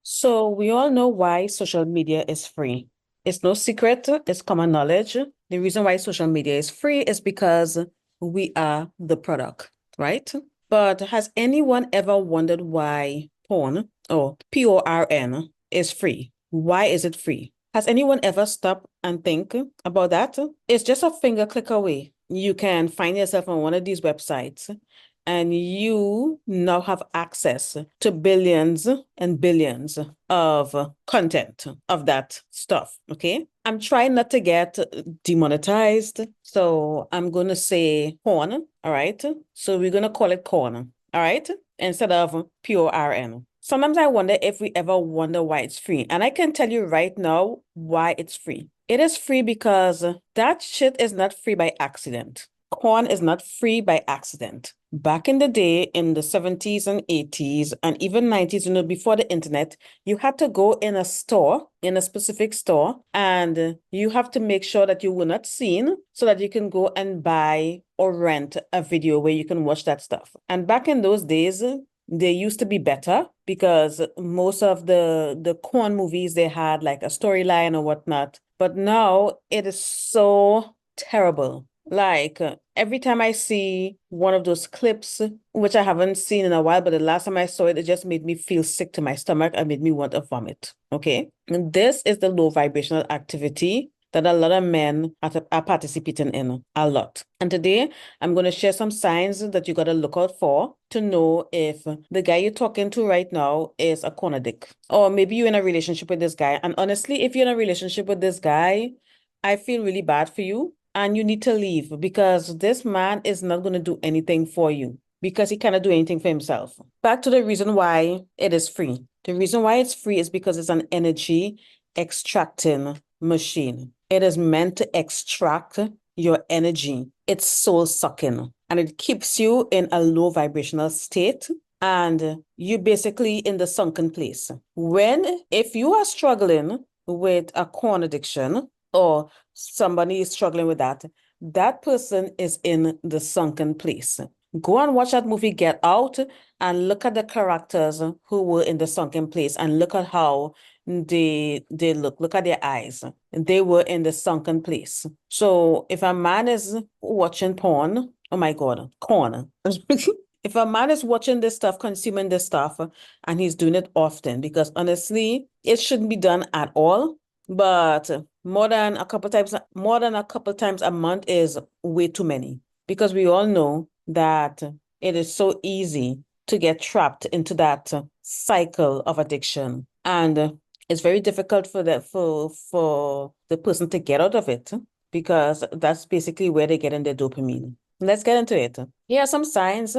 So we all know why social media is free. It's no secret, it's common knowledge. The reason why social media is free is because we are the product, right? But has anyone ever wondered why porn or PORN is free? Why is it free? Has anyone ever stopped and think about that? It's just a finger click away. You can find yourself on one of these websites and you now have access to billions and billions of content of that stuff. Okay. I'm trying not to get demonetized. So I'm going to say porn. All right. So we're going to call it corn. All right. Instead of PORN. Sometimes I wonder if we ever wonder why it's free. And I can tell you right now why it's free. It is free because that shit is not free by accident. Corn is not free by accident. Back in the day, in the 70s and 80s, and even 90s, before the internet, you had to go in a store, in a specific store, and you have to make sure that you were not seen so that you can go and buy or rent a video where you can watch that stuff. And back in those days, they used to be better because most of the corn movies, they had like a storyline or whatnot. But now it is so terrible. Like every time I see one of those clips, which I haven't seen in a while, but the last time I saw it, it just made me feel sick to my stomach and made me want to vomit. Okay. And this is the low vibrational activity that a lot of men are participating in a lot. And today I'm going to share some signs that you got to look out for to know if the guy you're talking to right now is a corner dick. Or maybe you're in a relationship with this guy. And honestly, if you're in a relationship with this guy, I feel really bad for you and you need to leave because this man is not going to do anything for you because he cannot do anything for himself. Back to the reason why it is free. The reason why it's free is because it's an energy extracting machine. It is meant to extract your energy. It's soul sucking and it keeps you in a low vibrational state and you basically in the sunken place. If you are struggling with a corn addiction or somebody is struggling with that, that person is in the sunken place. Go and watch that movie Get Out and look at the characters who were in the sunken place and look at how they look at their eyes. They were in the sunken place. So if a man is watching porn, oh my God, corn. If a man is watching this stuff, consuming this stuff, and he's doing it often, because honestly, it shouldn't be done at all. But more than a couple times a month is way too many because we all know that it is so easy to get trapped into that cycle of addiction. And it's very difficult for the person to get out of it because that's basically where they get in their dopamine. Let's get into it. Here are some signs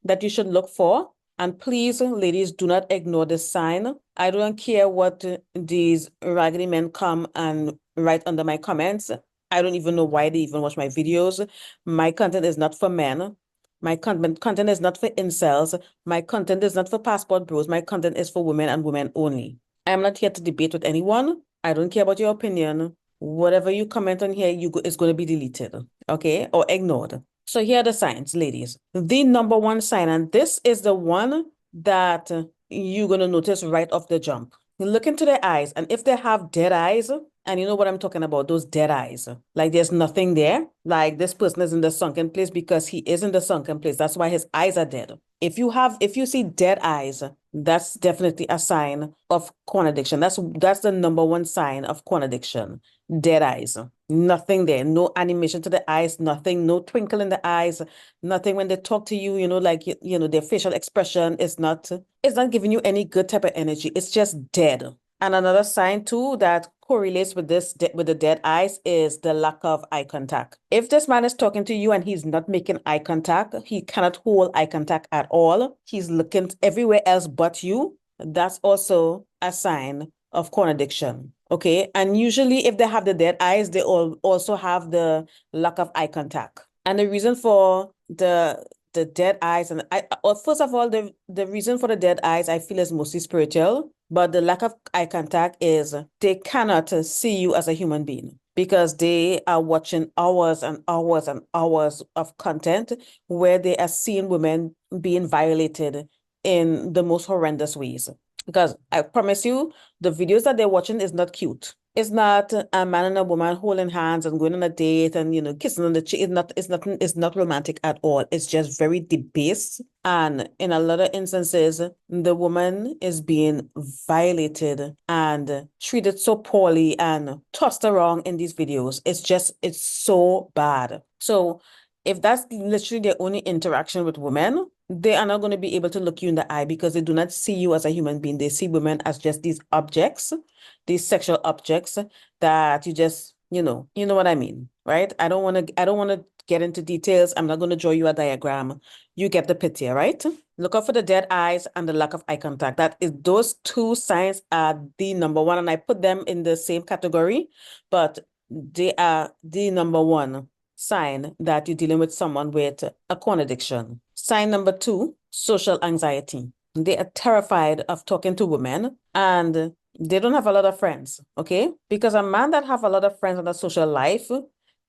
that you should look for. And please, ladies, do not ignore this sign. I don't care what these raggedy men come and write under my comments. I don't even know why they even watch my videos. My content is not for men. My content is not for incels. My content is not for passport bros. My content is for women and women only. I am not here to debate with anyone. I don't care about your opinion. Whatever you comment on here, is going to be deleted, okay, or ignored. So here are the signs, ladies. The number one sign, and this is the one that you're going to notice right off the jump. You look into their eyes, and if they have dead eyes, and you know what I'm talking about, those dead eyes, like there's nothing there, like this person is in the sunken place because he is in the sunken place. That's why his eyes are dead. If you see dead eyes, that's definitely a sign of corn addiction. That's the number one sign of corn addiction. Dead eyes. Nothing there. No animation to the eyes, nothing, no twinkle in the eyes, nothing when they talk to you, like their facial expression is not giving you any good type of energy. It's just dead. And another sign too that correlates with with the dead eyes is the lack of eye contact. If this man is talking to you and he's not making eye contact, he cannot hold eye contact at all. He's looking everywhere else but you. That's also a sign of corn addiction. Okay. And usually if they have the dead eyes, they also have the lack of eye contact. And the reason for the dead eyes first of all, the reason for the dead eyes, I feel is mostly spiritual, but the lack of eye contact is they cannot see you as a human being because they are watching hours and hours and hours of content where they are seeing women being violated in the most horrendous ways. Because I promise you, the videos that they're watching is not cute. It's not a man and a woman holding hands and going on a date and kissing on the cheek. It's not romantic at all. It's just very debased. And in a lot of instances, the woman is being violated and treated so poorly and tossed around in these videos. It's so bad. So if that's literally their only interaction with women, they are not going to be able to look you in the eye because they do not see you as a human being. They see women as just these objects, these sexual objects that you know what I mean, right? I don't want to get into details. I'm not going to draw you a diagram. You get the picture, right? Look out for the dead eyes and the lack of eye contact. Those two signs are the number one, and I put them in the same category, but they are the number one sign that you're dealing with someone with a porn addiction. Sign number two, social anxiety. They are terrified of talking to women and they don't have a lot of friends, okay? Because a man that have a lot of friends in a social life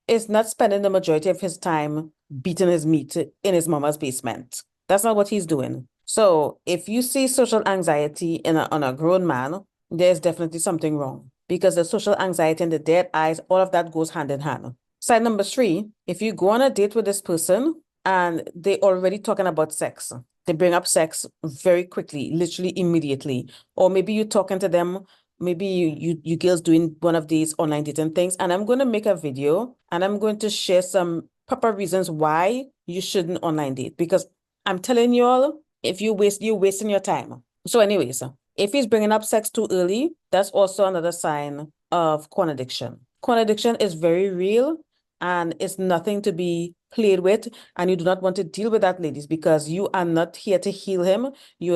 is not spending the majority of his time beating his meat in his mama's basement. That's not what he's doing. So if you see social anxiety on a grown man, there's definitely something wrong because the social anxiety and the dead eyes, all of that goes hand in hand. Side number three, if you go on a date with this person and they already talking about sex, they bring up sex very quickly, literally immediately. Or maybe you're talking to them, maybe you girls doing one of these online dating things, and I'm going to make a video and I'm going to share some proper reasons why you shouldn't online date. Because I'm telling you all, if you're wasting your time. So anyways, if he's bringing up sex too early, that's also another sign of porn addiction. Porn addiction is very real and it's nothing to be played with, and you do not want to deal with that, ladies, because you are not here to heal him. You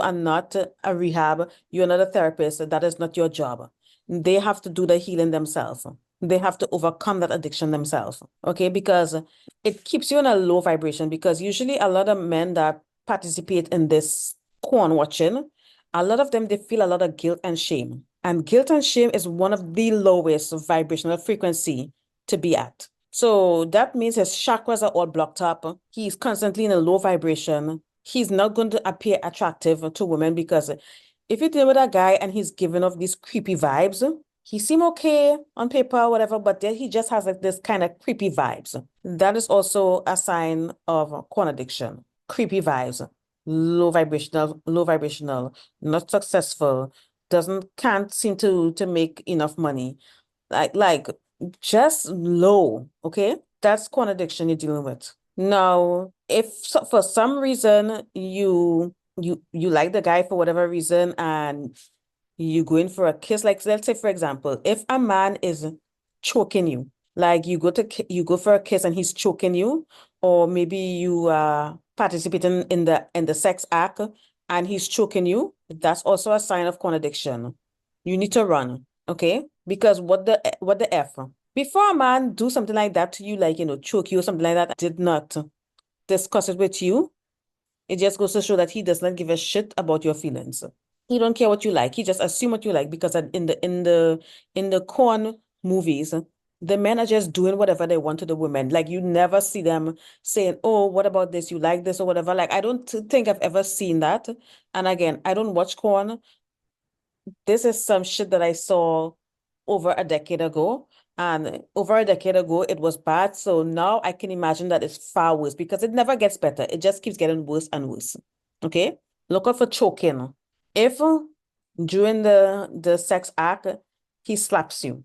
are not a rehab. You are not a therapist. That is not your job. They have to do the healing themselves. They have to overcome that addiction themselves, okay? Because it keeps you in a low vibration, because usually a lot of men that participate in this porn watching, a lot of them, they feel a lot of guilt and shame. And guilt and shame is one of the lowest vibrational frequency to be at. So that means his chakras are all blocked up. He's constantly in a low vibration. He's not going to appear attractive to women, because if you deal with a guy and he's giving off these creepy vibes, he seem okay on paper or whatever, but then he just has like this kind of creepy vibes. That is also a sign of porn addiction. Creepy vibes, low vibrational, not successful, can't seem to make enough money. Like just low, okay? That's porn addiction you're dealing with. Now, if for some reason you like the guy for whatever reason and you go in for a kiss, like let's say for example, if a man is choking you, like you go for a kiss and he's choking you, or maybe you are participating in the sex act and he's choking you, that's also a sign of porn addiction. You need to run, okay? Because what the F? Before a man do something like that to you, like choke you or something like that, did not discuss it with you, it just goes to show that he does not give a shit about your feelings. He don't care what you like. He just assume what you like, because in the corn movies, the men are just doing whatever they want to the women. Like you never see them saying, "Oh, what about this? You like this or whatever." Like I don't think I've ever seen that. And again, I don't watch corn. This is some shit that I saw over a decade ago. And over a decade ago, it was bad. So now I can imagine that it's far worse, because it never gets better. It just keeps getting worse and worse. Okay? Look out for choking. If during the sex act, he slaps you,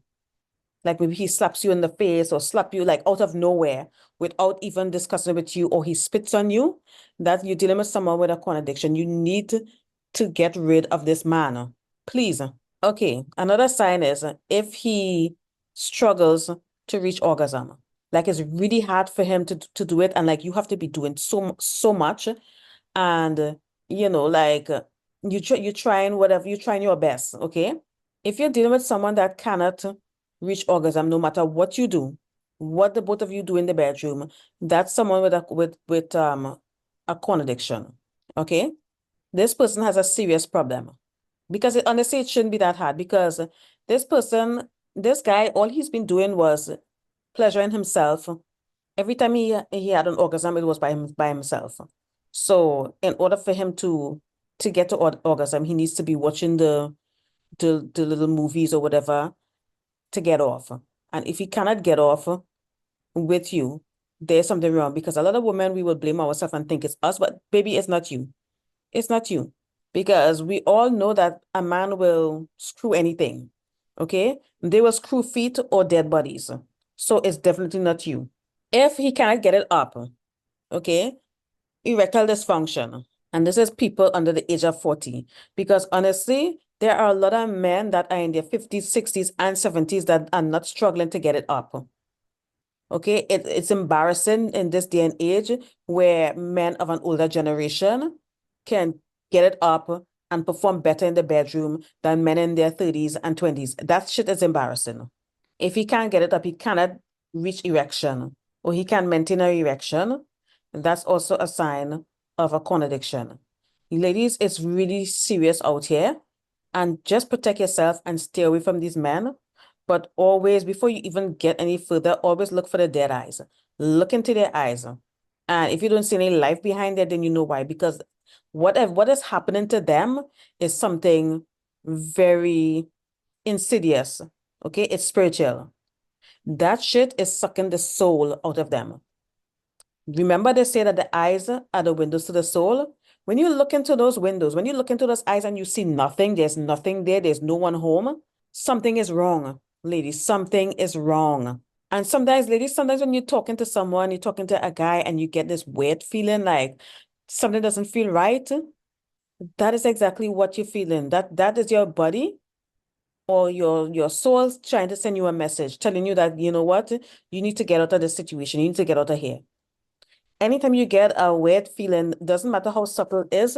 like maybe he slaps you in the face or slap you like out of nowhere without even discussing with you, or he spits on you, that you're dealing with someone with a porn addiction. You need to get rid of this man, please. Okay, another sign is if he struggles to reach orgasm, like it's really hard for him to do it, and like you have to be doing so much, and like you're trying whatever, you're trying your best, okay? If you're dealing with someone that cannot reach orgasm, no matter what you do, what the both of you do in the bedroom, that's someone with a porn addiction, okay? This person has a serious problem, because honestly, it shouldn't be that hard, because this guy, all he's been doing was pleasuring himself. Every time he had an orgasm, it was by himself. So in order for him to to get to orgasm, he needs to be watching the little movies or whatever to get off. And if he cannot get off with you, there's something wrong, because a lot of women, we will blame ourselves and think it's us, but baby, it's not you. It's not you. Because we all know that a man will screw anything. Okay? They will screw feet or dead bodies. So it's definitely not you. If he cannot get it up, okay, erectile dysfunction. And this is people under the age of 40. Because honestly, there are a lot of men that are in their 50s, 60s, and 70s that are not struggling to get it up. Okay, it's embarrassing in this day and age where men of an older generation can get it up and perform better in the bedroom than men in their 30s and 20s. That shit is embarrassing. If he can't get it up, he cannot reach erection, or he can't maintain an erection, that's also a sign of a corn addiction. Ladies, it's really serious out here, and just protect yourself and stay away from these men. But always, before you even get any further, always look for the dead eyes. Look into their eyes. And if you don't see any life behind there, then you know why. Because what is happening to them is something very insidious. Okay, it's spiritual. That shit is sucking the soul out of them. Remember, they say that the eyes are the windows to the soul. When you look into those windows, when you look into those eyes and you see nothing, there's nothing there, there's no one home, something is wrong, ladies. Something is wrong. And sometimes, ladies, sometimes when you're talking to someone, you're talking to a guy and you get this weird feeling like something doesn't feel right, that is exactly what you're feeling. That is your body or your soul's trying to send you a message, telling you that, you know what, you need to get out of this situation. You need to get out of here. Anytime you get a weird feeling, doesn't matter how subtle it is,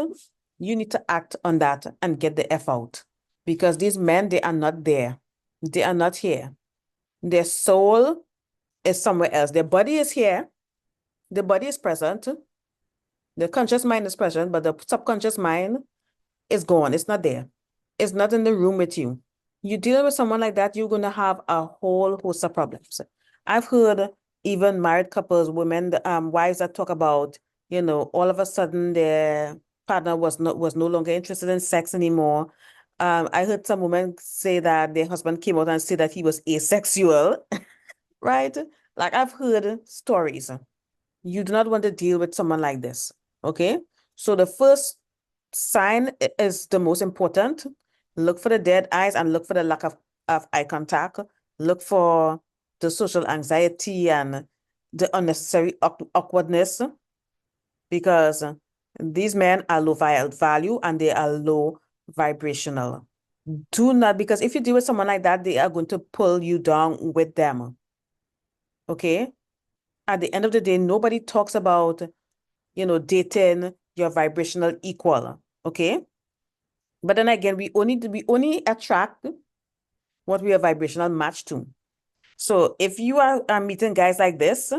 you need to act on that and get the F out. Because these men, they are not there. They are not here. Their soul is somewhere else. Their body is here. The body is present. The conscious mind is present, but the subconscious mind is gone. It's not there. It's not in the room with you. You deal with someone like that, you're going to have a whole host of problems. I've heard even married couples, women, wives that talk about, you know, all of a sudden their partner was no longer interested in sex anymore. I heard some women say that their husband came out and said that he was asexual, right? Like, I've heard stories. You do not want to deal with someone like this, okay? So the first sign is the most important. Look for the dead eyes and look for the lack of eye contact. Look for the social anxiety and the unnecessary awkwardness, because these men are low value and they are low vibrational. Do not, because if you deal with someone like that, they are going to pull you down with them. Okay? At the end of the day, nobody talks about, you know, dating your vibrational equal. Okay? But then again, we only attract what we are vibrational matched to. So if you are meeting guys like this,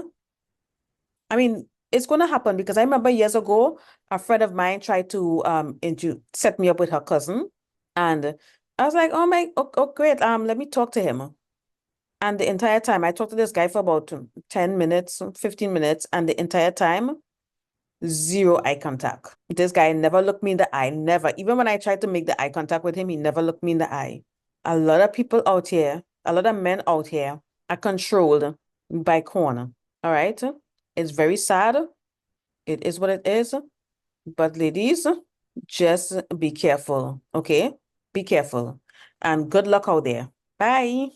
I mean, it's going to happen, because I remember years ago, a friend of mine tried to set me up with her cousin. And I was like, oh great, let me talk to him. And the entire time, I talked to this guy for about 10 minutes, 15 minutes, and the entire time, zero eye contact. This guy never looked me in the eye, never. Even when I tried to make the eye contact with him, he never looked me in the eye. A lot of people out here, a lot of men out here are controlled by corn, all right? It's very sad. It is what it is. But ladies, just be careful, okay? Be careful. And good luck out there. Bye.